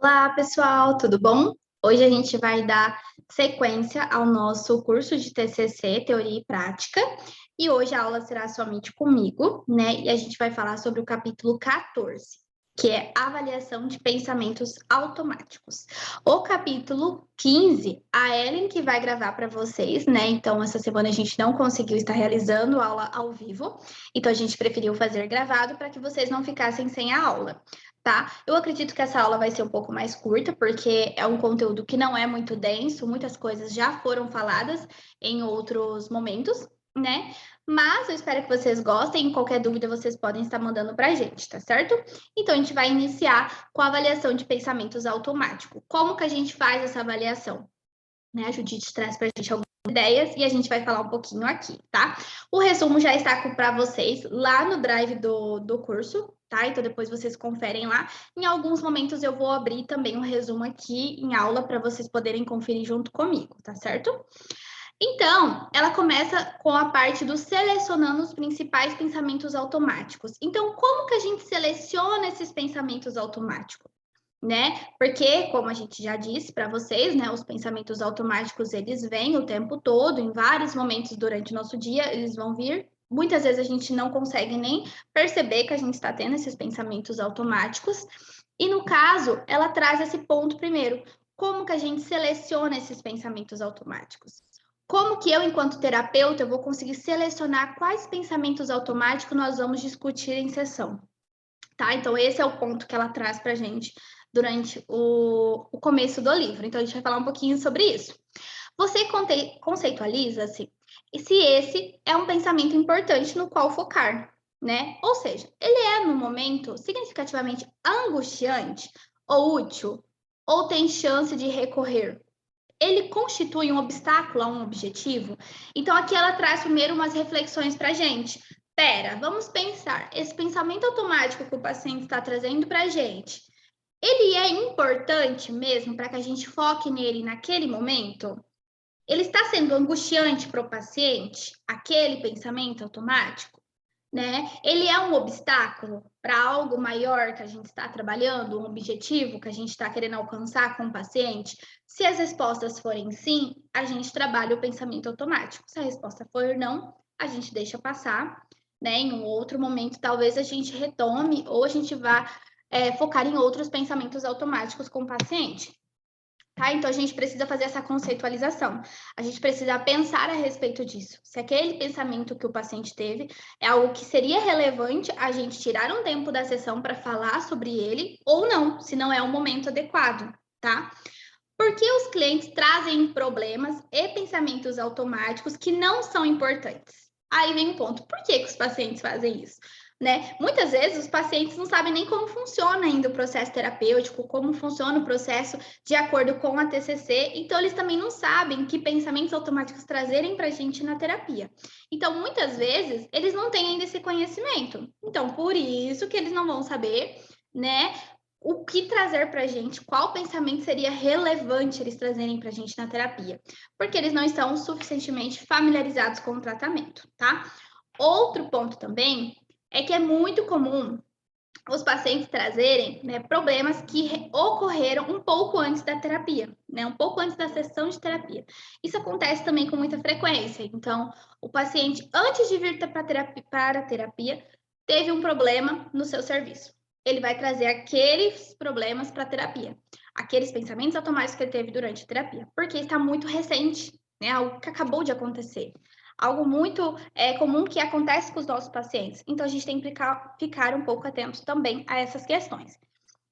Olá, pessoal, tudo bom? Hoje a gente vai dar sequência ao nosso curso de TCC, Teoria e Prática, e hoje a aula será somente comigo, né? E a gente vai falar sobre o capítulo 14, que é avaliação de pensamentos automáticos. O capítulo 15, a Ellen que vai gravar para vocês, né? Então, essa semana a gente não conseguiu estar realizando aula ao vivo, então a gente preferiu fazer gravado para que vocês não ficassem sem a aula. Tá? Eu acredito que essa aula vai ser um pouco mais curta, porque é um conteúdo que não é muito denso, muitas coisas já foram faladas em outros momentos, né? Mas eu espero que vocês gostem, qualquer dúvida vocês podem estar mandando para a gente, tá certo? Então, a gente vai iniciar com a avaliação de pensamentos automáticos. Como que a gente faz essa avaliação? Né? A Judite traz para a gente algumas ideias e a gente vai falar um pouquinho aqui, tá? O resumo já está para vocês lá no drive do curso, tá? Então, depois vocês conferem lá. Em alguns momentos, eu vou abrir também um resumo aqui em aula para vocês poderem conferir junto comigo, tá certo? Então, ela começa com a parte do selecionando os principais pensamentos automáticos. Então, como que a gente seleciona esses pensamentos automáticos? Né? Porque, como a gente já disse para vocês, né, os pensamentos automáticos, eles vêm o tempo todo, em vários momentos durante o nosso dia, eles vão vir. Muitas vezes a gente não consegue nem perceber que a gente está tendo esses pensamentos automáticos. E, no caso, ela traz esse ponto primeiro. Como que a gente seleciona esses pensamentos automáticos? Como que eu, enquanto terapeuta, eu vou conseguir selecionar quais pensamentos automáticos nós vamos discutir em sessão? Tá? Então, esse é o ponto que ela traz para a gente durante o começo do livro. Então, a gente vai falar um pouquinho sobre isso. Você conceitualiza-se se esse é um pensamento importante no qual focar, né? Ou seja, ele é, no momento, significativamente angustiante ou útil, ou tem chance de recorrer. Ele constitui um obstáculo a um objetivo? Então, aqui ela traz primeiro umas reflexões para a gente. Pera, vamos pensar. Esse pensamento automático que o paciente está trazendo para a gente, ele é importante mesmo para que a gente foque nele naquele momento? Ele está sendo angustiante para o paciente, aquele pensamento automático? Né? Ele é um obstáculo para algo maior que a gente está trabalhando, um objetivo que a gente está querendo alcançar com o paciente? Se as respostas forem sim, a gente trabalha o pensamento automático. Se a resposta for não, a gente deixa passar, né? Em um outro momento, talvez a gente retome ou a gente vá focar em outros pensamentos automáticos com o paciente. Tá? Então, a gente precisa fazer essa conceitualização. A gente precisa pensar a respeito disso. Se aquele pensamento que o paciente teve é algo que seria relevante a gente tirar um tempo da sessão para falar sobre ele ou não, se não é o momento adequado, tá? Porque os clientes trazem problemas e pensamentos automáticos que não são importantes. Aí vem o ponto. Por que os pacientes fazem isso? Né? Muitas vezes os pacientes não sabem nem como funciona ainda o processo terapêutico, como funciona o processo de acordo com a TCC, então eles também não sabem que pensamentos automáticos trazerem para a gente na terapia. Então, muitas vezes, eles não têm ainda esse conhecimento. Então, por isso que eles não vão saber, né, o que trazer para a gente, qual pensamento seria relevante eles trazerem para a gente na terapia, porque eles não estão suficientemente familiarizados com o tratamento, tá? Outro ponto também é que é muito comum os pacientes trazerem, né, problemas que ocorreram um pouco antes da terapia, né, um pouco antes da sessão de terapia. Isso acontece também com muita frequência. Então, o paciente, antes de vir para a terapia, teve um problema no seu serviço. Ele vai trazer aqueles problemas para a terapia, aqueles pensamentos automáticos que ele teve durante a terapia, porque está muito recente, né, algo que acabou de acontecer. Algo muito comum que acontece com os nossos pacientes. Então, a gente tem que ficar um pouco atento também a essas questões.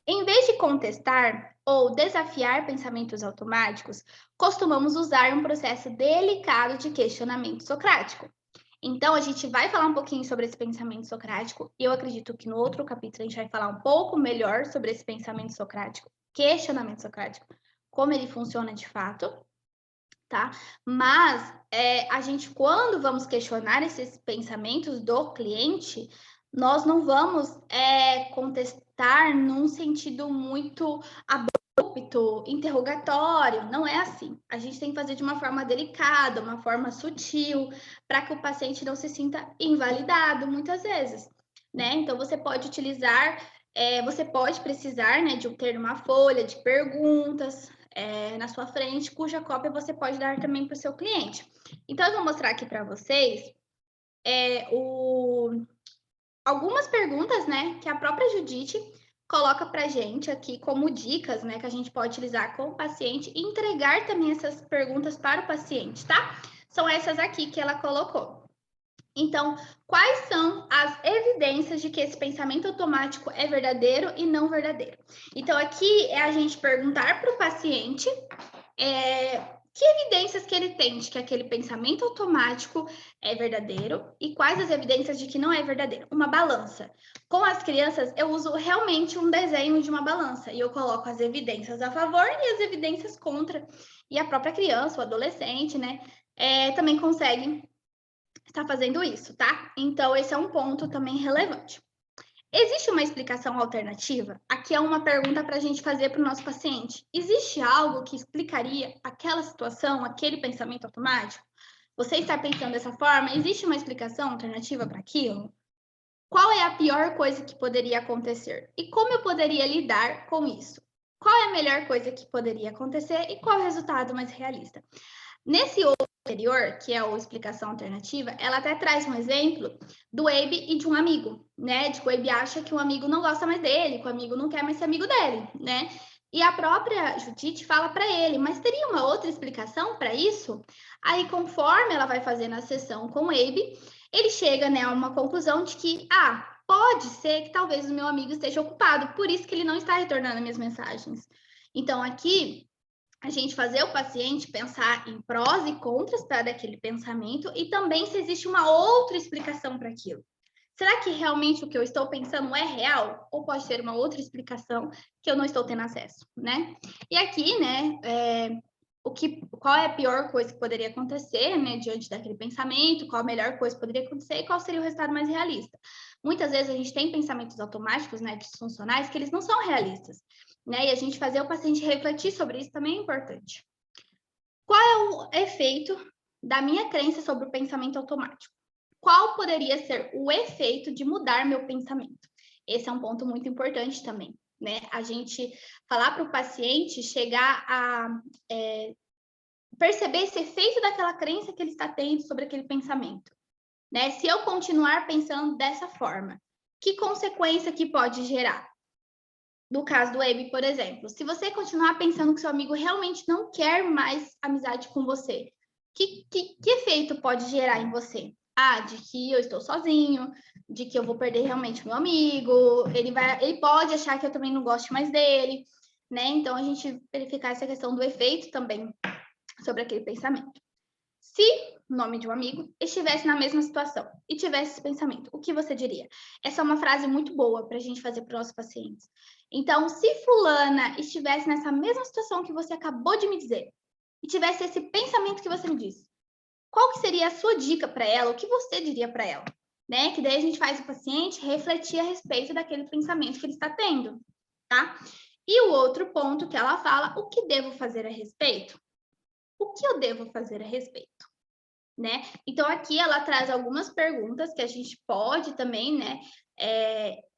Em vez de contestar ou desafiar pensamentos automáticos, costumamos usar um processo delicado de questionamento socrático. Então, a gente vai falar um pouquinho sobre esse pensamento socrático, e eu acredito que no outro capítulo a gente vai falar um pouco melhor sobre esse pensamento socrático, questionamento socrático, como ele funciona de fato. Tá? Mas a gente, quando vamos questionar esses pensamentos do cliente, nós não vamos contestar num sentido muito abrupto, interrogatório, não é assim. A gente tem que fazer de uma forma delicada, uma forma sutil, para que o paciente não se sinta invalidado muitas vezes, né? Então, você pode utilizar Você pode precisar, né, de ter uma folha de perguntas na sua frente, cuja cópia você pode dar também para o seu cliente. Então, eu vou mostrar aqui para vocês algumas perguntas, né, que a própria Judite coloca para a gente aqui como dicas, né, que a gente pode utilizar com o paciente e entregar também essas perguntas para o paciente, tá? São essas aqui que ela colocou. Então, quais são as evidências de que esse pensamento automático é verdadeiro e não verdadeiro? Então, aqui é a gente perguntar para o paciente que evidências que ele tem de que aquele pensamento automático é verdadeiro e quais as evidências de que não é verdadeiro. Uma balança. Com as crianças, eu uso realmente um desenho de uma balança e eu coloco as evidências a favor e as evidências contra. E a própria criança, o adolescente, né, também consegue está fazendo isso, tá? Então, esse é um ponto também relevante. Existe uma explicação alternativa? Aqui é uma pergunta para a gente fazer para o nosso paciente. Existe algo que explicaria aquela situação, aquele pensamento automático? Você está pensando dessa forma? Existe uma explicação alternativa para aquilo? Qual é a pior coisa que poderia acontecer? E como eu poderia lidar com isso? Qual é a melhor coisa que poderia acontecer e qual é o resultado mais realista? Nesse outro anterior, que é a explicação alternativa, ela até traz um exemplo do Abe e de um amigo, né? De que o Abe acha que o amigo não gosta mais dele, que o amigo não quer mais ser amigo dele, né? E a própria Judite fala para ele, mas teria uma outra explicação para isso? Aí, conforme ela vai fazer na sessão com o Abe, ele chega, né, a uma conclusão de que, pode ser que talvez o meu amigo esteja ocupado, por isso que ele não está retornando minhas mensagens. Então, aqui a gente fazer o paciente pensar em prós e contras para aquele pensamento e também se existe uma outra explicação para aquilo. Será que realmente o que eu estou pensando é real? Ou pode ser uma outra explicação que eu não estou tendo acesso, né? E aqui, né, qual é a pior coisa que poderia acontecer, né, diante daquele pensamento, qual a melhor coisa que poderia acontecer e qual seria o resultado mais realista. Muitas vezes a gente tem pensamentos automáticos, né, disfuncionais, que eles não são realistas, né, e a gente fazer o paciente refletir sobre isso também é importante. Qual é o efeito da minha crença sobre o pensamento automático? Qual poderia ser o efeito de mudar meu pensamento? Esse é um ponto muito importante também, né? A gente falar para o paciente chegar a perceber esse efeito daquela crença que ele está tendo sobre aquele pensamento, né? Se eu continuar pensando dessa forma, que consequência que pode gerar? No caso do Abe, por exemplo, se você continuar pensando que seu amigo realmente não quer mais amizade com você, que efeito pode gerar em você? De que eu estou sozinho, de que eu vou perder realmente meu amigo, ele pode achar que eu também não gosto mais dele, né? Então, a gente verificar essa questão do efeito também sobre aquele pensamento. Se o nome de um amigo estivesse na mesma situação e tivesse esse pensamento, o que você diria? Essa é uma frase muito boa para a gente fazer para os nossos pacientes. Então, se fulana estivesse nessa mesma situação que você acabou de me dizer e tivesse esse pensamento que você me disse, qual que seria a sua dica para ela? O que você diria para ela? Né? Que daí a gente faz o paciente refletir a respeito daquele pensamento que ele está tendo, tá? E o outro ponto que ela fala, o que devo fazer a respeito? O que eu devo fazer a respeito? Né? Então, aqui ela traz algumas perguntas que a gente pode também, né,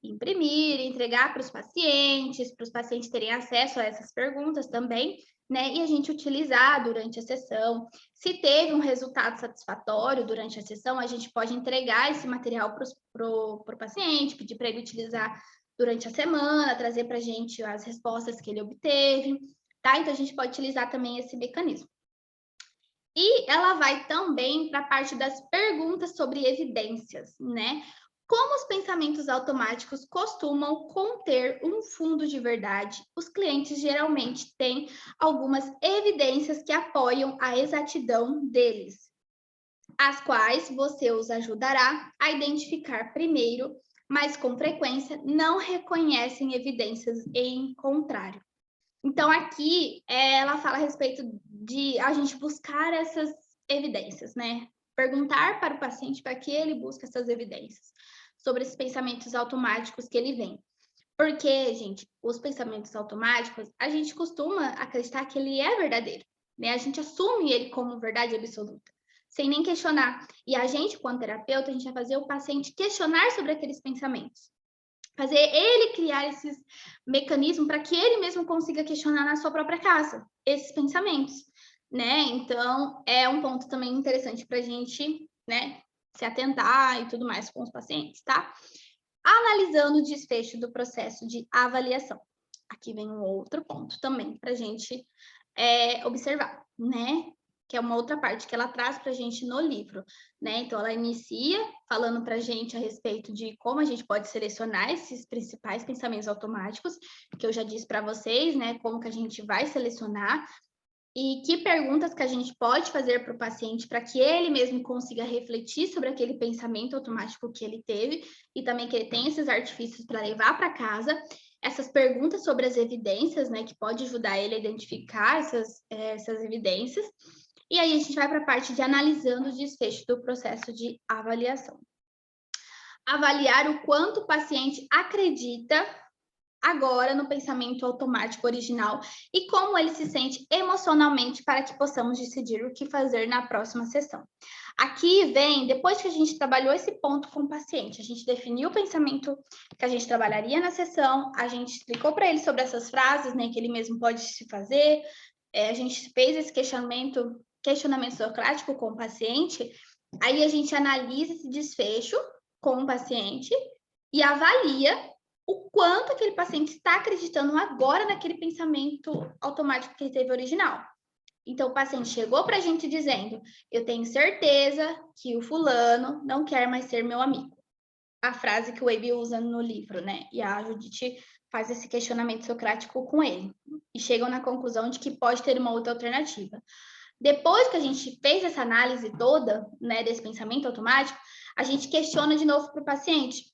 imprimir, entregar para os pacientes terem acesso a essas perguntas também, né, e a gente utilizar durante a sessão. Se teve um resultado satisfatório durante a sessão, a gente pode entregar esse material para o paciente, pedir para ele utilizar durante a semana, trazer para a gente as respostas que ele obteve, tá? Então, a gente pode utilizar também esse mecanismo. E ela vai também para a parte das perguntas sobre evidências, né? Como os pensamentos automáticos costumam conter um fundo de verdade, os clientes geralmente têm algumas evidências que apoiam a exatidão deles, as quais você os ajudará a identificar primeiro, mas com frequência não reconhecem evidências em contrário. Então, aqui ela fala a respeito de a gente buscar essas evidências, né? Perguntar para o paciente para que ele busque essas evidências sobre esses pensamentos automáticos que ele vem. Porque, gente, os pensamentos automáticos, a gente costuma acreditar que ele é verdadeiro, né? A gente assume ele como verdade absoluta, sem nem questionar. E a gente, quando terapeuta, a gente vai fazer o paciente questionar sobre aqueles pensamentos. fazer ele criar esses mecanismos para que ele mesmo consiga questionar na sua própria casa esses pensamentos, né? Então, é um ponto também interessante para a gente, né, se atentar e tudo mais com os pacientes, tá? Analisando o desfecho do processo de avaliação. Aqui vem um outro ponto também para a gente observar, né? Que é uma outra parte que ela traz para a gente no livro, né? Então, ela inicia falando para a gente a respeito de como a gente pode selecionar esses principais pensamentos automáticos, que eu já disse para vocês, né? Como que a gente vai selecionar e que perguntas que a gente pode fazer para o paciente para que ele mesmo consiga refletir sobre aquele pensamento automático que ele teve e também que ele tenha esses artifícios para levar para casa. Essas perguntas sobre as evidências, né, que pode ajudar ele a identificar essas evidências. E aí a gente vai para a parte de analisando o desfecho do processo de avaliação. Avaliar o quanto o paciente acredita agora no pensamento automático original e como ele se sente emocionalmente para que possamos decidir o que fazer na próxima sessão. Aqui vem, depois que a gente trabalhou esse ponto com o paciente, a gente definiu o pensamento que a gente trabalharia na sessão, a gente explicou para ele sobre essas frases, né, que ele mesmo pode se fazer, a gente fez esse questionamento socrático com o paciente, aí a gente analisa esse desfecho com o paciente e avalia o quanto aquele paciente está acreditando agora naquele pensamento automático que ele teve original. Então, o paciente chegou para a gente dizendo, eu tenho certeza que o fulano não quer mais ser meu amigo. A frase que o Weibe usa no livro, né? E a Judith faz esse questionamento socrático com ele. E chegam na conclusão de que pode ter uma outra alternativa. Depois que a gente fez essa análise toda, né, desse pensamento automático, a gente questiona de novo para o paciente,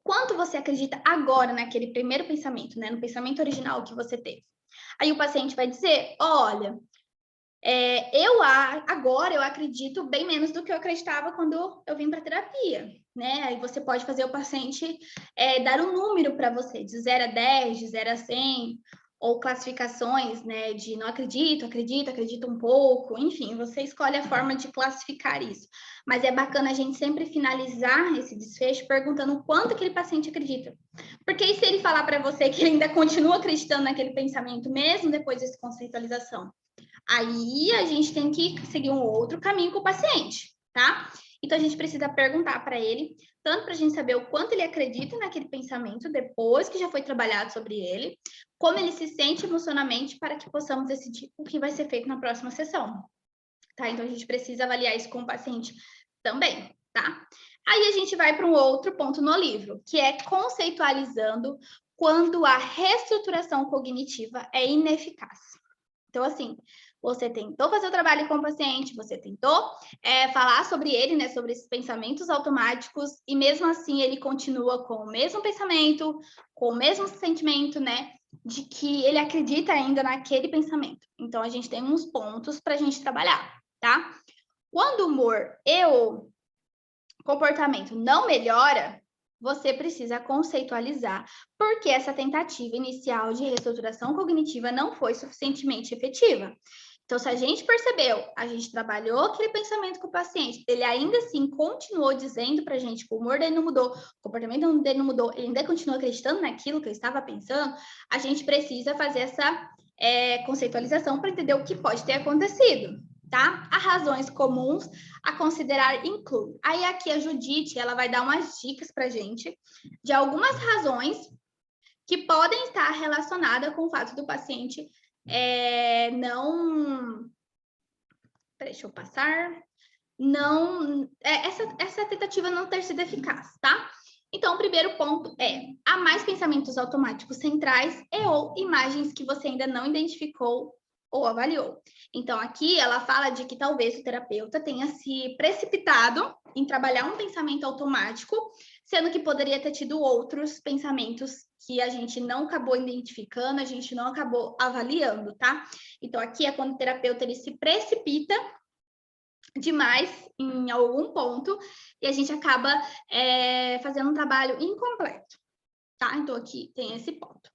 quanto você acredita agora naquele primeiro pensamento, né, no pensamento original que você teve? Aí o paciente vai dizer, olha, agora eu acredito bem menos do que eu acreditava quando eu vim para terapia, né? Aí você pode fazer o paciente dar um número para você, de 0 a 10, de 0 a 100, ou classificações, né, de não acredito, acredito, acredito um pouco, enfim, você escolhe a forma de classificar isso. Mas é bacana a gente sempre finalizar esse desfecho perguntando o quanto aquele paciente acredita. Porque e se ele falar para você que ele ainda continua acreditando naquele pensamento, mesmo depois dessa conceitualização? Aí a gente tem que seguir um outro caminho com o paciente, tá? Então a gente precisa perguntar para ele, tanto para a gente saber o quanto ele acredita naquele pensamento depois que já foi trabalhado sobre ele, como ele se sente emocionalmente para que possamos decidir o que vai ser feito na próxima sessão, tá? Então a gente precisa avaliar isso com o paciente também, tá? Aí a gente vai para um outro ponto no livro, que é conceitualizando quando a reestruturação cognitiva é ineficaz. Então, assim, você tentou fazer o trabalho com o paciente, você tentou falar sobre ele, né, sobre esses pensamentos automáticos, e mesmo assim ele continua com o mesmo pensamento, com o mesmo sentimento, né, de que ele acredita ainda naquele pensamento. Então, a gente tem uns pontos para a gente trabalhar, tá? Quando o humor e o comportamento não melhora, você precisa conceitualizar por que essa tentativa inicial de reestruturação cognitiva não foi suficientemente efetiva. Então, se a gente percebeu, a gente trabalhou aquele pensamento com o paciente, ele ainda assim continuou dizendo para a gente que o humor dele não mudou, o comportamento dele não mudou, ele ainda continua acreditando naquilo que ele estava pensando, a gente precisa fazer essa conceitualização para entender o que pode ter acontecido, tá? As razões comuns a considerar inclui. Aí aqui a Judith, ela vai dar umas dicas para a gente de algumas razões que podem estar relacionadas com o fato do paciente deixa eu passar. Essa tentativa não ter sido eficaz, tá? Então, o primeiro ponto há mais pensamentos automáticos centrais e ou imagens que você ainda não identificou ou avaliou. Então, aqui ela fala de que talvez o terapeuta tenha se precipitado em trabalhar um pensamento automático, sendo que poderia ter tido outros pensamentos que a gente não acabou identificando, a gente não acabou avaliando, tá? Então, aqui é quando o terapeuta ele se precipita demais em algum ponto e a gente acaba fazendo um trabalho incompleto, tá? Então, aqui tem esse ponto.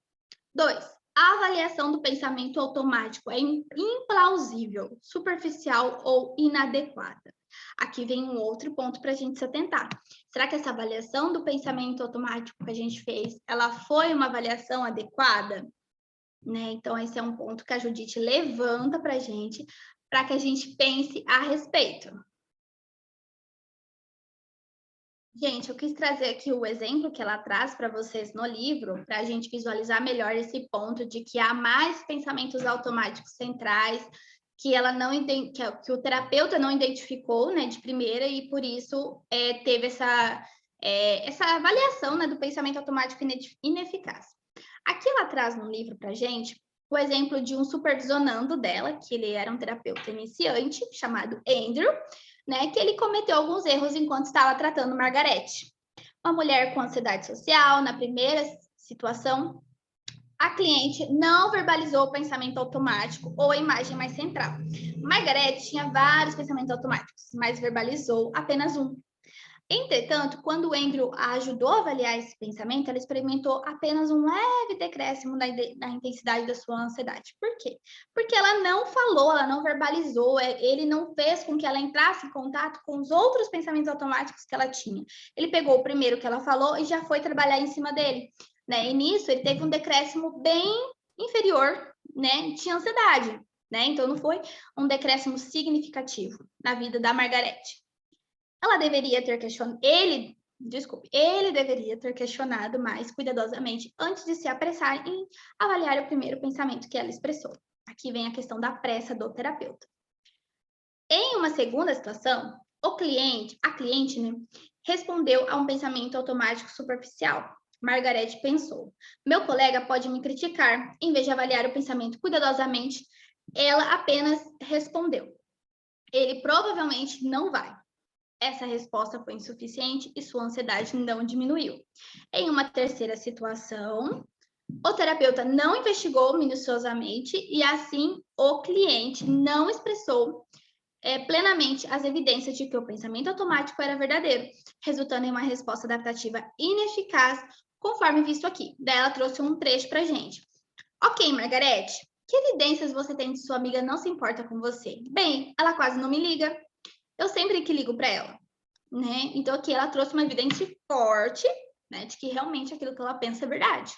2. A avaliação do pensamento automático é implausível, superficial ou inadequada. Aqui vem um outro ponto para a gente se atentar. Será que essa avaliação do pensamento automático que a gente fez, ela foi uma avaliação adequada? Né? Então, esse é um ponto que a Judite levanta para que a gente pense a respeito. Gente, eu quis trazer aqui o exemplo que ela traz para vocês no livro, para a gente visualizar melhor esse ponto de que há mais pensamentos automáticos centrais que ela não que o terapeuta não identificou, né, de primeira e por isso teve essa avaliação, né, do pensamento automático ineficaz. Aqui ela traz no livro para a gente o exemplo de um supervisionando dela, que ele era um terapeuta iniciante chamado Andrew, né, que ele cometeu alguns erros enquanto estava tratando Margarete. Uma mulher com ansiedade social, na primeira situação, a cliente não verbalizou o pensamento automático ou a imagem mais central. Margarete tinha vários pensamentos automáticos, mas verbalizou apenas um. Entretanto, quando o Andrew a ajudou a avaliar esse pensamento, ela experimentou apenas um leve decréscimo da intensidade da sua ansiedade. Por quê? Porque ela não falou, ela não verbalizou, ele não fez com que ela entrasse em contato com os outros pensamentos automáticos que ela tinha. Ele pegou o primeiro que ela falou e já foi trabalhar em cima dele. Né? E nisso, ele teve um decréscimo bem inferior, né, de ansiedade. Né? Então, não foi um decréscimo significativo na vida da Margarete. Ela deveria ter questionado, ele deveria ter questionado mais cuidadosamente antes de se apressar em avaliar o primeiro pensamento que ela expressou. Aqui vem a questão da pressa do terapeuta. Em uma segunda situação, a cliente, né, respondeu a um pensamento automático superficial. Margarete pensou: meu colega pode me criticar. Em vez de avaliar o pensamento cuidadosamente, ela apenas respondeu: ele provavelmente não vai. Essa resposta foi insuficiente e sua ansiedade não diminuiu. Em uma terceira situação, o terapeuta não investigou minuciosamente e, assim, o cliente não expressou plenamente as evidências de que o pensamento automático era verdadeiro, resultando em uma resposta adaptativa ineficaz, conforme visto aqui. Daí ela trouxe um trecho para gente. Ok, Margarete, que evidências você tem de sua amiga não se importa com você? Bem, ela quase não me liga. Eu sempre que ligo para ela. Né? Então, aqui ela trouxe uma evidência forte, né, de que realmente aquilo que ela pensa é verdade.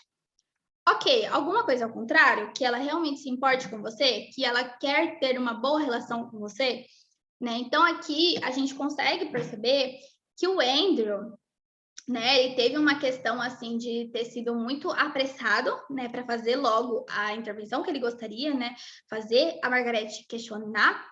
Ok, alguma coisa ao contrário, que ela realmente se importe com você, que ela quer ter uma boa relação com você, né? Então, aqui a gente consegue perceber que o Andrew, né, ele teve uma questão assim de ter sido muito apressado, né, para fazer logo a intervenção que ele gostaria, né, fazer a Margarete questionar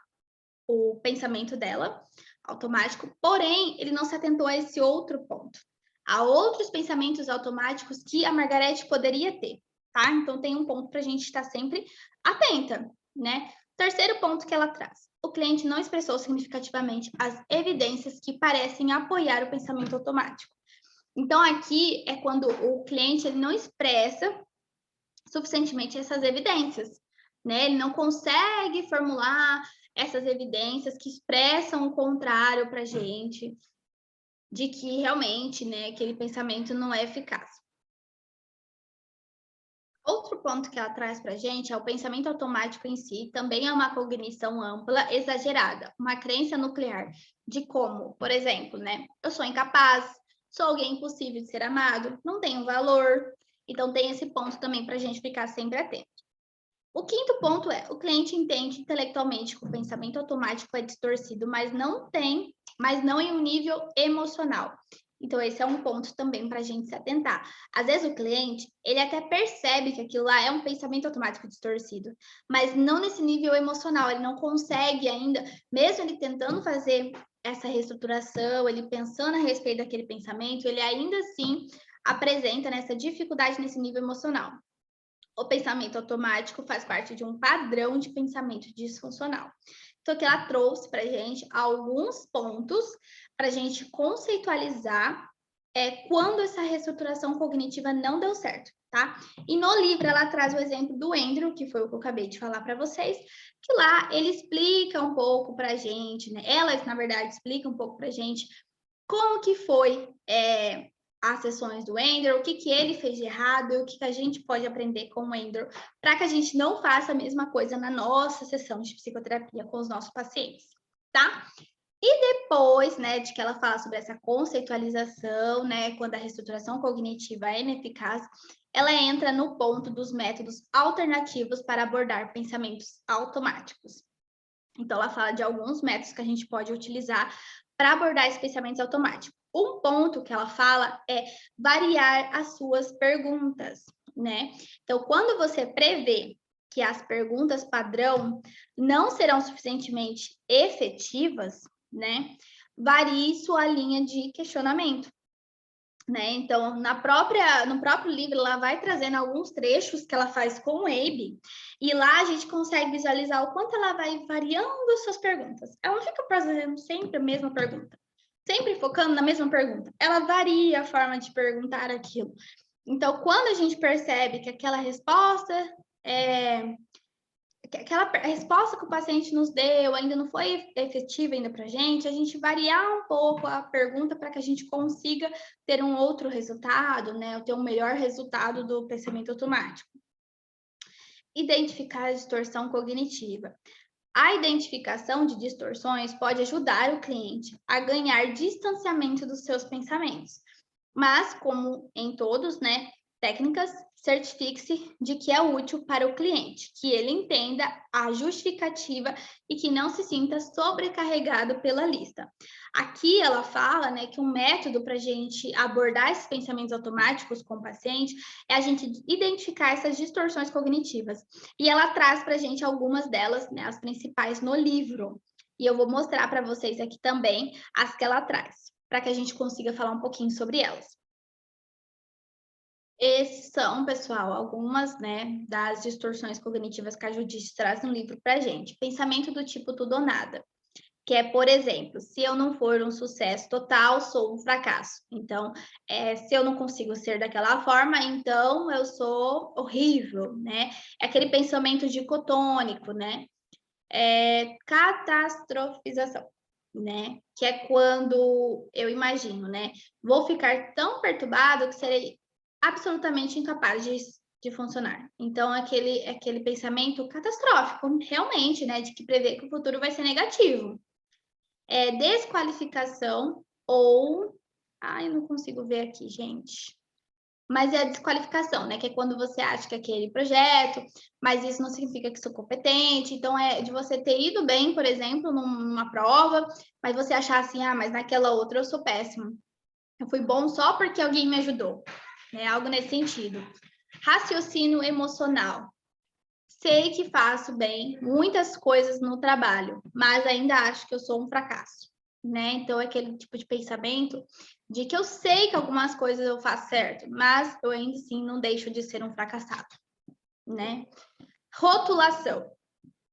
o pensamento dela automático, porém, ele não se atentou a esse outro ponto. Há outros pensamentos automáticos que a Margarete poderia ter, tá? Então, tem um ponto para a gente estar sempre atenta, né? Terceiro ponto que ela traz. O cliente não expressou significativamente as evidências que parecem apoiar o pensamento automático. Então, aqui é quando o cliente ele não expressa suficientemente essas evidências, né? Ele não consegue formular essas evidências que expressam o contrário para a gente, de que realmente, né, aquele pensamento não é eficaz. Outro ponto que ela traz para a gente é o pensamento automático em si, também é uma cognição ampla, exagerada, uma crença nuclear de como, por exemplo, né, eu sou incapaz, sou alguém impossível de ser amado, não tenho valor. Então, tem esse ponto também para a gente ficar sempre atento. O quinto ponto é, o cliente entende intelectualmente que o pensamento automático é distorcido, mas não em um nível emocional. Então, esse é um ponto também para a gente se atentar. Às vezes o cliente, ele até percebe que aquilo lá é um pensamento automático distorcido, mas não nesse nível emocional, ele não consegue ainda, mesmo ele tentando fazer essa reestruturação, ele pensando a respeito daquele pensamento, ele ainda assim apresenta essa dificuldade nesse nível emocional. O pensamento automático faz parte de um padrão de pensamento disfuncional. Então, aqui ela trouxe para a gente alguns pontos para a gente conceitualizar quando essa reestruturação cognitiva não deu certo, tá? E no livro ela traz o exemplo do Andrew, que foi o que eu acabei de falar para vocês, que lá ele explica um pouco para a gente, né? Ela, na verdade, explica um pouco para a gente como que foi as sessões do Andrew, o que ele fez de errado e o que a gente pode aprender com o Andrew, para que a gente não faça a mesma coisa na nossa sessão de psicoterapia com os nossos pacientes, tá? Depois, né, de que ela fala sobre essa conceitualização, né, quando a reestruturação cognitiva é ineficaz, ela entra no ponto dos métodos alternativos para abordar pensamentos automáticos. Então, ela fala de alguns métodos que a gente pode utilizar para abordar esses pensamentos automáticos. Um ponto que ela fala é variar as suas perguntas, né? Então, quando você prevê que as perguntas padrão não serão suficientemente efetivas, né? Varie sua linha de questionamento. Né? Então, no próprio livro, ela vai trazendo alguns trechos que ela faz com o Abe, e lá a gente consegue visualizar o quanto ela vai variando as suas perguntas. Ela não fica fazendo sempre a mesma pergunta, sempre focando na mesma pergunta. Ela varia a forma de perguntar aquilo. Então, quando a gente percebe que aquela resposta aquela resposta que o paciente nos deu ainda não foi efetiva ainda para a gente variar um pouco a pergunta para que a gente consiga ter um outro resultado, né? Ou ter um melhor resultado do pensamento automático. Identificar a distorção cognitiva. A identificação de distorções pode ajudar o cliente a ganhar distanciamento dos seus pensamentos. Mas, como em todos, né, técnicas, certifique-se de que é útil para o cliente, que ele entenda a justificativa e que não se sinta sobrecarregado pela lista. Aqui ela fala, né, que um método para a gente abordar esses pensamentos automáticos com o paciente é a gente identificar essas distorções cognitivas. E ela traz para a gente algumas delas, né, as principais no livro. E eu vou mostrar para vocês aqui também as que ela traz, para que a gente consiga falar um pouquinho sobre elas. Esses são, pessoal, algumas, né, das distorções cognitivas que a Judite traz no livro para a gente. Pensamento do tipo tudo ou nada, que é, por exemplo, se eu não for um sucesso total, sou um fracasso. Então, se eu não consigo ser daquela forma, então eu sou horrível, né? É aquele pensamento dicotônico, né? Catastrofização, né? Que é quando eu imagino, né? Vou ficar tão perturbado que serei absolutamente incapaz de funcionar. Então, aquele pensamento catastrófico, realmente, né? De que prevê que o futuro vai ser negativo. Desqualificação ou... Ai, não consigo ver aqui, gente. Mas é a desqualificação, né? Que é quando você acha que aquele projeto, mas isso não significa que sou competente. Então, é de você ter ido bem, por exemplo, numa prova, mas você achar assim, mas naquela outra eu sou péssimo. Eu fui bom só porque alguém me ajudou. É algo nesse sentido. Raciocínio emocional. Sei que faço bem muitas coisas no trabalho, mas ainda acho que eu sou um fracasso, né? Então, é aquele tipo de pensamento de que eu sei que algumas coisas eu faço certo, mas eu ainda assim não deixo de ser um fracassado, né? Rotulação.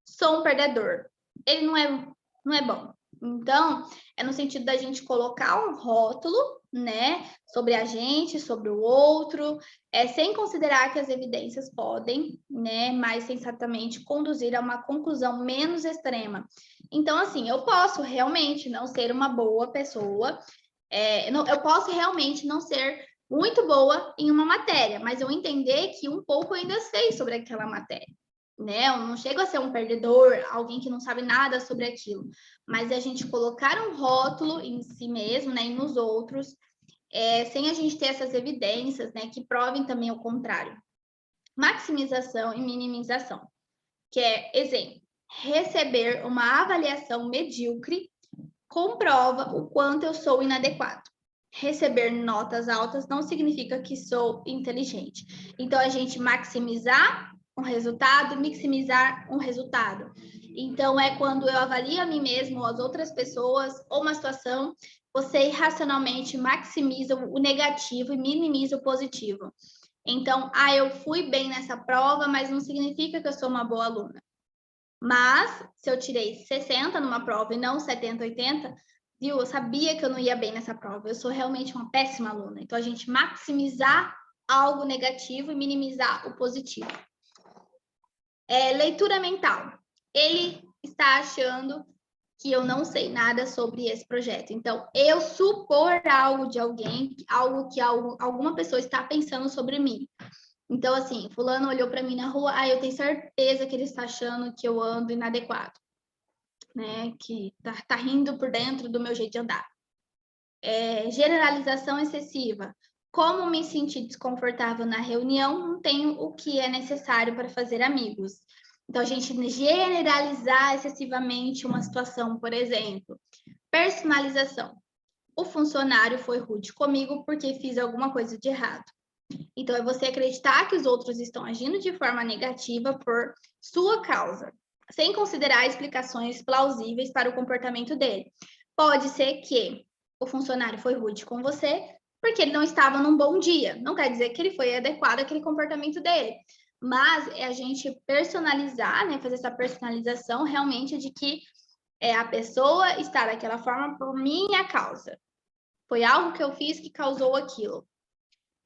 Sou um perdedor. Ele não é bom. Então, é no sentido da gente colocar um rótulo, né, sobre a gente, sobre o outro, sem considerar que as evidências podem, né, mais sensatamente conduzir a uma conclusão menos extrema. Então, assim, eu posso realmente não ser uma boa pessoa, eu posso realmente não ser muito boa em uma matéria, mas eu entender que um pouco eu ainda sei sobre aquela matéria. Né? Eu não chego a ser um perdedor, alguém que não sabe nada sobre aquilo, mas é a gente colocar um rótulo em si mesmo, né, e nos outros, sem a gente ter essas evidências, né, que provem também o contrário. Maximização e minimização, que é, exemplo, receber uma avaliação medíocre comprova o quanto eu sou inadequado. Receber notas altas não significa que sou inteligente. Então, a gente maximizar um resultado, maximizar um resultado. Então, é quando eu avalio a mim mesmo, ou as outras pessoas, ou uma situação, você irracionalmente maximiza o negativo e minimiza o positivo. Então, eu fui bem nessa prova, mas não significa que eu sou uma boa aluna. Mas, se eu tirei 60 numa prova e não 70, 80, viu? Eu sabia que eu não ia bem nessa prova. Eu sou realmente uma péssima aluna. Então, a gente maximizar algo negativo e minimizar o positivo. Leitura mental. Ele está achando que eu não sei nada sobre esse projeto. Então, eu supor algo de alguém, algo que alguma pessoa está pensando sobre mim. Então, assim, fulano olhou para mim na rua, eu tenho certeza que ele está achando que eu ando inadequado. né, que tá rindo por dentro do meu jeito de andar. Generalização excessiva. Como me sentir desconfortável na reunião, não tenho o que é necessário para fazer amigos. Então, a gente generalizar excessivamente uma situação, por exemplo. Personalização. O funcionário foi rude comigo porque fiz alguma coisa de errado. Então, é você acreditar que os outros estão agindo de forma negativa por sua causa, sem considerar explicações plausíveis para o comportamento dele. Pode ser que o funcionário foi rude com você porque ele não estava num bom dia. Não quer dizer que ele foi adequado àquele comportamento dele. Mas é a gente personalizar, né, fazer essa personalização realmente de que a pessoa está daquela forma por minha causa. Foi algo que eu fiz que causou aquilo.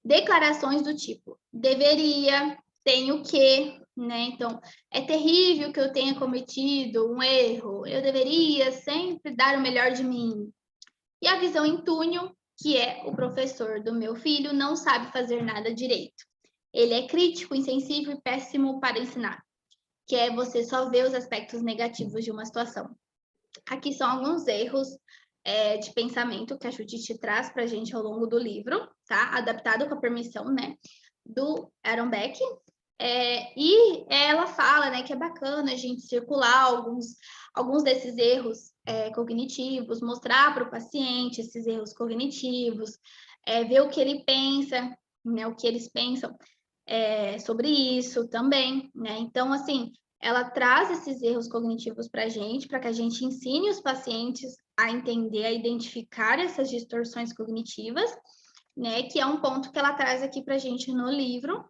Declarações do tipo, deveria, tenho que, né? Então, é terrível que eu tenha cometido um erro, eu deveria sempre dar o melhor de mim. E a visão em túnel, que é o professor do meu filho, não sabe fazer nada direito. Ele é crítico, insensível e péssimo para ensinar, que é você só ver os aspectos negativos de uma situação. Aqui são alguns erros de pensamento que a Judith traz para a gente ao longo do livro, tá? Adaptado com a permissão, né, do Aaron Beck. E ela fala, né, que é bacana a gente circular alguns desses erros cognitivos, mostrar para o paciente esses erros cognitivos, ver o que ele pensa, né, o que eles pensam sobre isso também, né? Então, assim, ela traz esses erros cognitivos para que a gente ensine os pacientes a entender, a identificar essas distorções cognitivas, né? Que é um ponto que ela traz aqui para a gente no livro,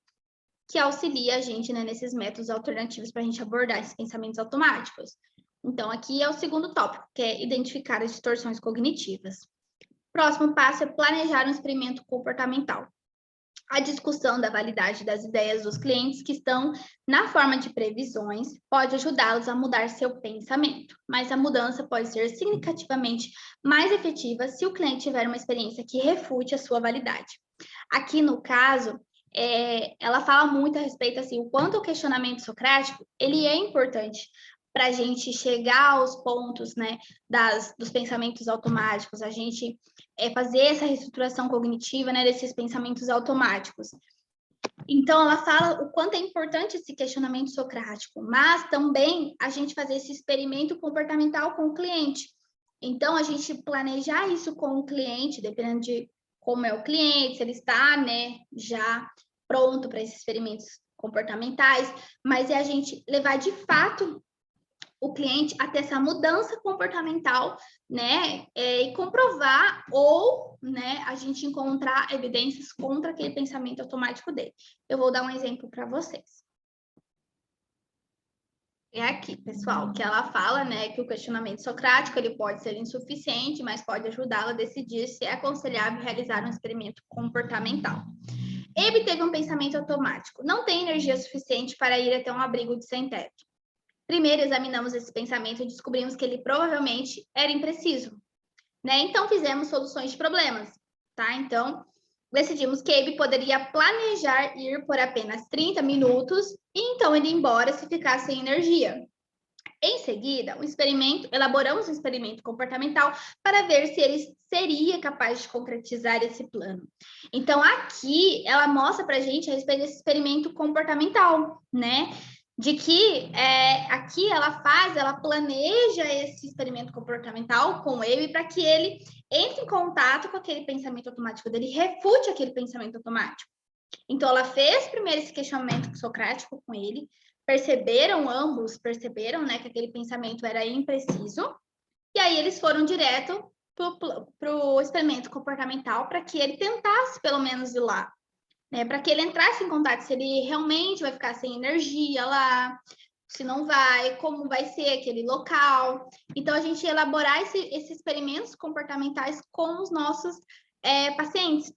que auxilia a gente, né, nesses métodos alternativos para a gente abordar esses pensamentos automáticos. Então, aqui é o segundo tópico, que é identificar as distorções cognitivas. Próximo passo é planejar um experimento comportamental. A discussão da validade das ideias dos clientes que estão na forma de previsões pode ajudá-los a mudar seu pensamento, mas a mudança pode ser significativamente mais efetiva se o cliente tiver uma experiência que refute a sua validade. Aqui no caso, ela fala muito a respeito assim, o quanto o questionamento socrático ele é importante para a gente chegar aos pontos, né, dos pensamentos automáticos, a gente fazer essa reestruturação cognitiva, né, desses pensamentos automáticos. Então, ela fala o quanto é importante esse questionamento socrático, mas também a gente fazer esse experimento comportamental com o cliente. Então, a gente planejar isso com o cliente, dependendo de como é o cliente, se ele está, né, já pronto para esses experimentos comportamentais, mas é a gente levar de fato o cliente a ter essa mudança comportamental, né, e comprovar ou, né, a gente encontrar evidências contra aquele pensamento automático dele. Eu vou dar um exemplo para vocês. É aqui, pessoal, que ela fala, né, que o questionamento socrático ele pode ser insuficiente, mas pode ajudá-la a decidir se é aconselhável realizar um experimento comportamental. Ele teve um pensamento automático, não tem energia suficiente para ir até um abrigo de sem-teto. Primeiro examinamos esse pensamento e descobrimos que ele provavelmente era impreciso, né? Então fizemos soluções de problemas, tá? Então decidimos que Abe poderia planejar ir por apenas 30 minutos e então ir embora se ficasse sem energia. Em seguida, elaboramos um experimento comportamental para ver se ele seria capaz de concretizar esse plano. Então, aqui ela mostra para a gente a respeito desse experimento comportamental, né? De que aqui ela planeja esse experimento comportamental com ele para que ele entre em contato com aquele pensamento automático dele, refute aquele pensamento automático. Então, ela fez primeiro esse questionamento socrático com ele, ambos perceberam, né, que aquele pensamento era impreciso, e aí eles foram direto para o experimento comportamental para que ele tentasse pelo menos ir lá, né, para que ele entrasse em contato se ele realmente vai ficar sem energia lá, se não vai, como vai ser aquele local. Então, a gente elaborar esses experimentos comportamentais com os nossos pacientes,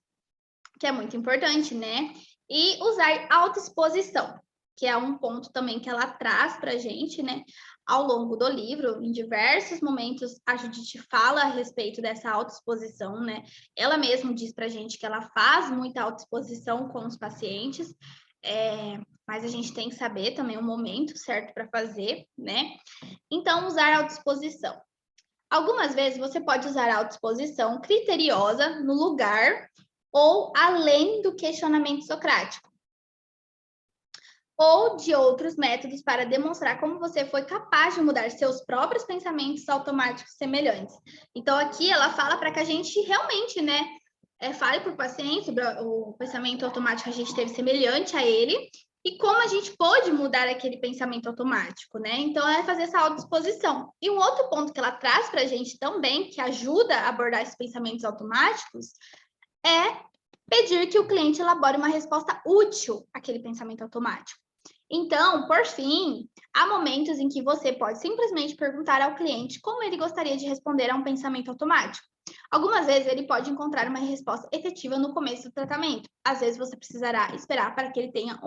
que é muito importante, né? E usar autoexposição, que é um ponto também que ela traz para a gente, né? Ao longo do livro, em diversos momentos, a Judith fala a respeito dessa autoexposição, né? Ela mesma diz para a gente que ela faz muita autoexposição com os pacientes, mas a gente tem que saber também o momento certo para fazer, né? Então, usar autoexposição. Algumas vezes você pode usar a autoexposição criteriosa no lugar ou além do questionamento socrático, ou de outros métodos para demonstrar como você foi capaz de mudar seus próprios pensamentos automáticos semelhantes. Então, aqui ela fala para que a gente realmente, né, fale para o paciente sobre o pensamento automático que a gente teve semelhante a ele e como a gente pode mudar aquele pensamento automático, né? Então, é fazer essa autoexposição. E um outro ponto que ela traz para a gente também, que ajuda a abordar esses pensamentos automáticos, é pedir que o cliente elabore uma resposta útil àquele pensamento automático. Então, por fim, há momentos em que você pode simplesmente perguntar ao cliente como ele gostaria de responder a um pensamento automático. Algumas vezes ele pode encontrar uma resposta efetiva no começo do tratamento. Às vezes você precisará esperar para que ele tenha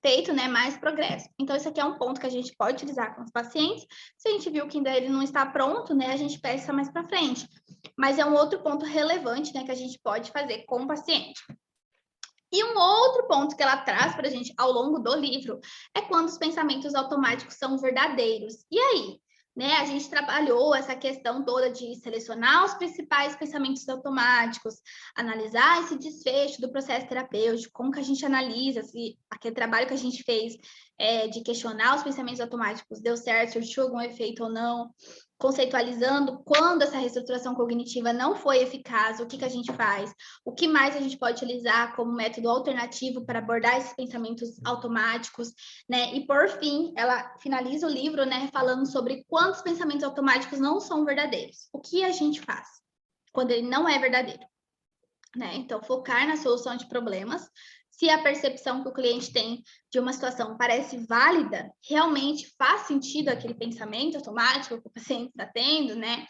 feito, né, mais progresso. Então, isso aqui é um ponto que a gente pode utilizar com os pacientes. Se a gente viu que ainda ele não está pronto, né, a gente peça mais para frente. Mas é um outro ponto relevante, né, que a gente pode fazer com o paciente. E um outro ponto que ela traz para a gente ao longo do livro é quando os pensamentos automáticos são verdadeiros. E aí? Né, a gente trabalhou essa questão toda de selecionar os principais pensamentos automáticos, analisar esse desfecho do processo terapêutico, como que a gente analisa se aquele trabalho que a gente fez de questionar os pensamentos automáticos deu certo, surtiu algum efeito ou não, conceitualizando quando essa reestruturação cognitiva não foi eficaz, o que a gente faz, o que mais a gente pode utilizar como método alternativo para abordar esses pensamentos automáticos, né? E por fim, ela finaliza o livro, né, falando sobre quantos pensamentos automáticos não são verdadeiros. O que a gente faz quando ele não é verdadeiro, né? Então, focar na solução de problemas. Se a percepção que o cliente tem de uma situação parece válida, realmente faz sentido aquele pensamento automático que o paciente está tendo, né?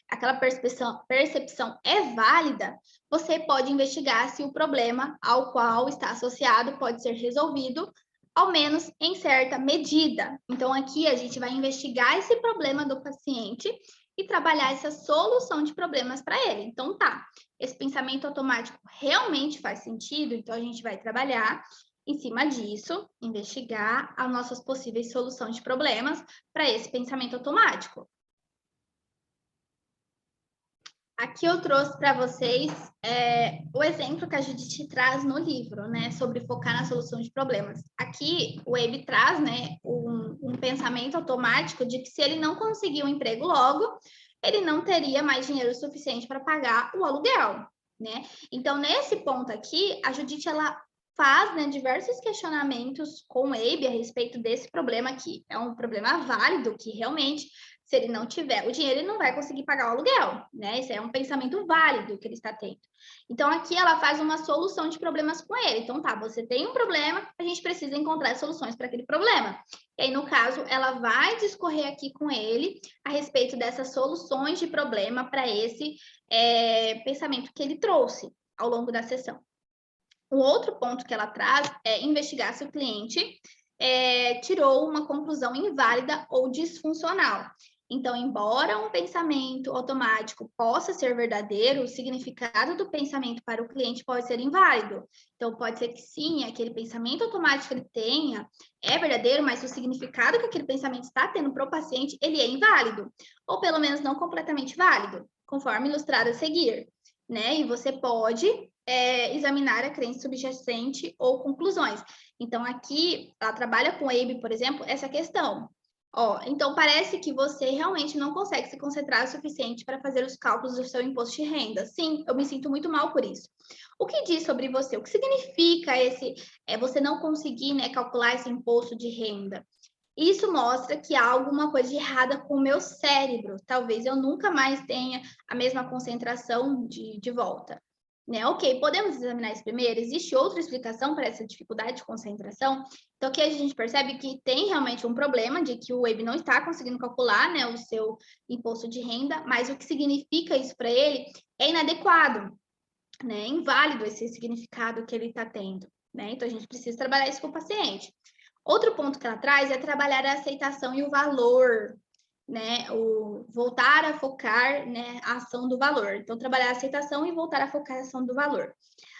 Aquela percepção é válida, você pode investigar se o problema ao qual está associado pode ser resolvido, ao menos em certa medida. Então, aqui a gente vai investigar esse problema do paciente e trabalhar essa solução de problemas para ele. Então, tá, esse pensamento automático realmente faz sentido, então a gente vai trabalhar em cima disso, investigar as nossas possíveis soluções de problemas para esse pensamento automático. Aqui eu trouxe para vocês o exemplo que a Judith traz no livro, né, sobre focar na solução de problemas. Aqui o Abe traz, né, um pensamento automático de que se ele não conseguir um emprego logo, ele não teria mais dinheiro suficiente para pagar o aluguel, né? Então, nesse ponto aqui, a Judith, ela faz, né, diversos questionamentos com o Abe a respeito desse problema aqui. É um problema válido que realmente, se ele não tiver o dinheiro, ele não vai conseguir pagar o aluguel, né? Esse é um pensamento válido que ele está tendo. Então, aqui ela faz uma solução de problemas com ele. Então, tá, você tem um problema, a gente precisa encontrar soluções para aquele problema. E aí, no caso, ela vai discorrer aqui com ele a respeito dessas soluções de problema para esse pensamento que ele trouxe ao longo da sessão. O outro ponto que ela traz é investigar se o cliente tirou uma conclusão inválida ou disfuncional. Então, embora um pensamento automático possa ser verdadeiro, o significado do pensamento para o cliente pode ser inválido. Então, pode ser que sim, aquele pensamento automático que ele tenha é verdadeiro, mas o significado que aquele pensamento está tendo para o paciente, ele é inválido, ou pelo menos não completamente válido, conforme ilustrado a seguir, né? E você pode examinar a crença subjacente ou conclusões. Então, aqui, ela trabalha com o Abe, por exemplo, essa questão. Então, parece que você realmente não consegue se concentrar o suficiente para fazer os cálculos do seu imposto de renda. Sim, eu me sinto muito mal por isso. O que diz sobre você? O que significa você não conseguir, né, calcular esse imposto de renda? Isso mostra que há alguma coisa de errada com o meu cérebro. Talvez eu nunca mais tenha a mesma concentração de volta. Né? Ok, podemos examinar isso primeiro? Existe outra explicação para essa dificuldade de concentração? Então, aqui a gente percebe que tem realmente um problema de que o Abe não está conseguindo calcular, né, o seu imposto de renda, mas o que significa isso para ele é inadequado, né? É inválido esse significado que ele está tendo, né? Então, a gente precisa trabalhar isso com o paciente. Outro ponto que ela traz é trabalhar a aceitação e o valor, né? O voltar a focar, né, a ação do valor. Então, trabalhar a aceitação e voltar a focar a ação do valor.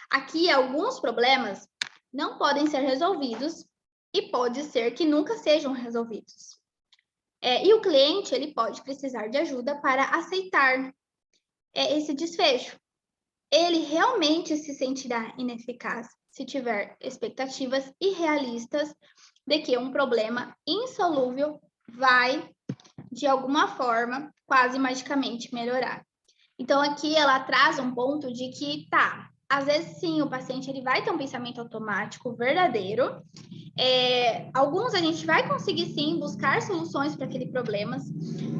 Aqui, alguns problemas, não podem ser resolvidos e pode ser que nunca sejam resolvidos. E o cliente, ele pode precisar de ajuda para aceitar esse desfecho. Ele realmente se sentirá ineficaz se tiver expectativas irrealistas de que um problema insolúvel vai, de alguma forma, quase magicamente melhorar. Então, aqui ela traz um ponto de que, às vezes sim, o paciente ele vai ter um pensamento automático verdadeiro. Alguns a gente vai conseguir sim buscar soluções para aquele problema.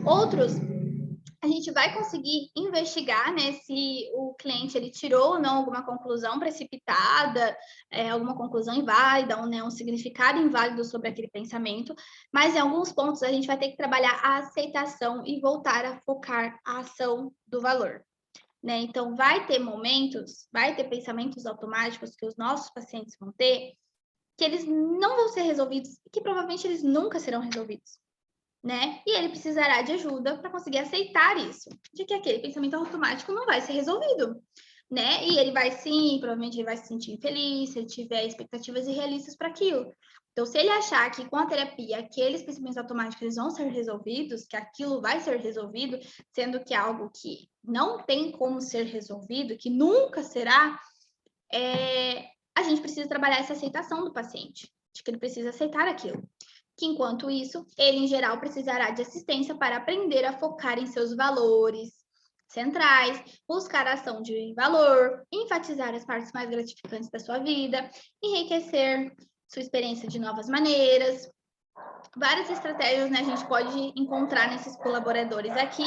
Outros a gente vai conseguir investigar, né, se o cliente ele tirou ou não alguma conclusão precipitada, alguma conclusão inválida, ou, né, um significado inválido sobre aquele pensamento, mas em alguns pontos a gente vai ter que trabalhar a aceitação e voltar a focar a ação do valor. Né? Então, vai ter pensamentos automáticos que os nossos pacientes vão ter, que eles não vão ser resolvidos e que provavelmente eles nunca serão resolvidos. Né? E ele precisará de ajuda para conseguir aceitar isso, de que aquele pensamento automático não vai ser resolvido, né? E ele vai sim, provavelmente ele vai se sentir infeliz se ele tiver expectativas irrealistas para aquilo. Então, se ele achar que com a terapia aqueles pensamentos automáticos eles vão ser resolvidos, que aquilo vai ser resolvido, sendo que é algo que não tem como ser resolvido, que nunca será, a gente precisa trabalhar essa aceitação do paciente, de que ele precisa aceitar aquilo. Que enquanto isso, ele em geral precisará de assistência para aprender a focar em seus valores centrais, buscar a ação de valor, enfatizar as partes mais gratificantes da sua vida, enriquecer sua experiência de novas maneiras. Várias estratégias, né, a gente pode encontrar nesses colaboradores aqui.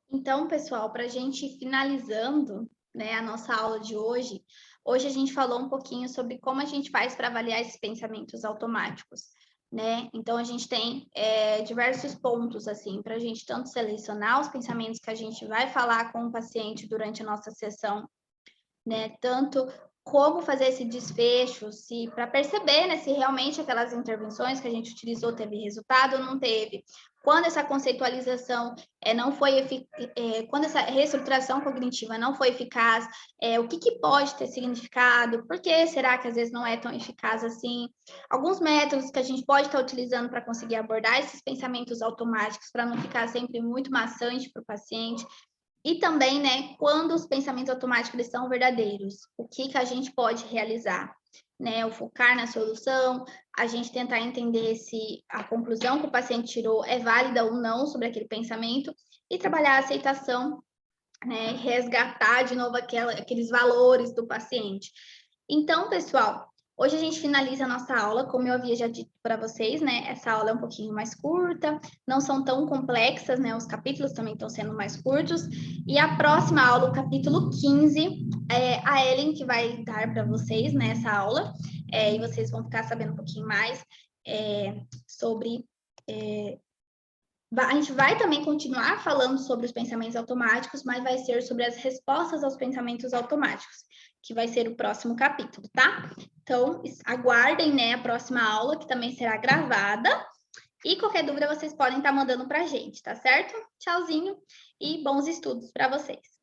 Então, pessoal, para a gente finalizando, né, a nossa aula de hoje a gente falou um pouquinho sobre como a gente faz para avaliar esses pensamentos automáticos, né? Então, a gente tem diversos pontos, assim, para a gente tanto selecionar os pensamentos que a gente vai falar com o paciente durante a nossa sessão, né? Tanto como fazer esse desfecho, se para perceber, né, se realmente aquelas intervenções que a gente utilizou teve resultado ou não teve. Quando essa conceitualização não foi quando essa reestruturação cognitiva não foi eficaz, o que pode ter significado? Por que será que às vezes não é tão eficaz assim? Alguns métodos que a gente pode estar utilizando para conseguir abordar esses pensamentos automáticos, para não ficar sempre muito maçante para o paciente. E também, né, quando os pensamentos automáticos eles são verdadeiros, o que a gente pode realizar? Né, o focar na solução, a gente tentar entender se a conclusão que o paciente tirou é válida ou não sobre aquele pensamento e trabalhar a aceitação, né, resgatar de novo aqueles valores do paciente. Então, pessoal, hoje a gente finaliza a nossa aula, como eu havia já dito para vocês, né? Essa aula é um pouquinho mais curta, não são tão complexas, né? Os capítulos também estão sendo mais curtos. E a próxima aula, o capítulo 15, é a Ellen que vai dar para vocês nessa aula, e vocês vão ficar sabendo um pouquinho mais sobre. A gente vai também continuar falando sobre os pensamentos automáticos, mas vai ser sobre as respostas aos pensamentos automáticos, que vai ser o próximo capítulo, tá? Então, aguardem, né, a próxima aula, que também será gravada. E qualquer dúvida, vocês podem estar mandando para a gente, tá certo? Tchauzinho e bons estudos para vocês.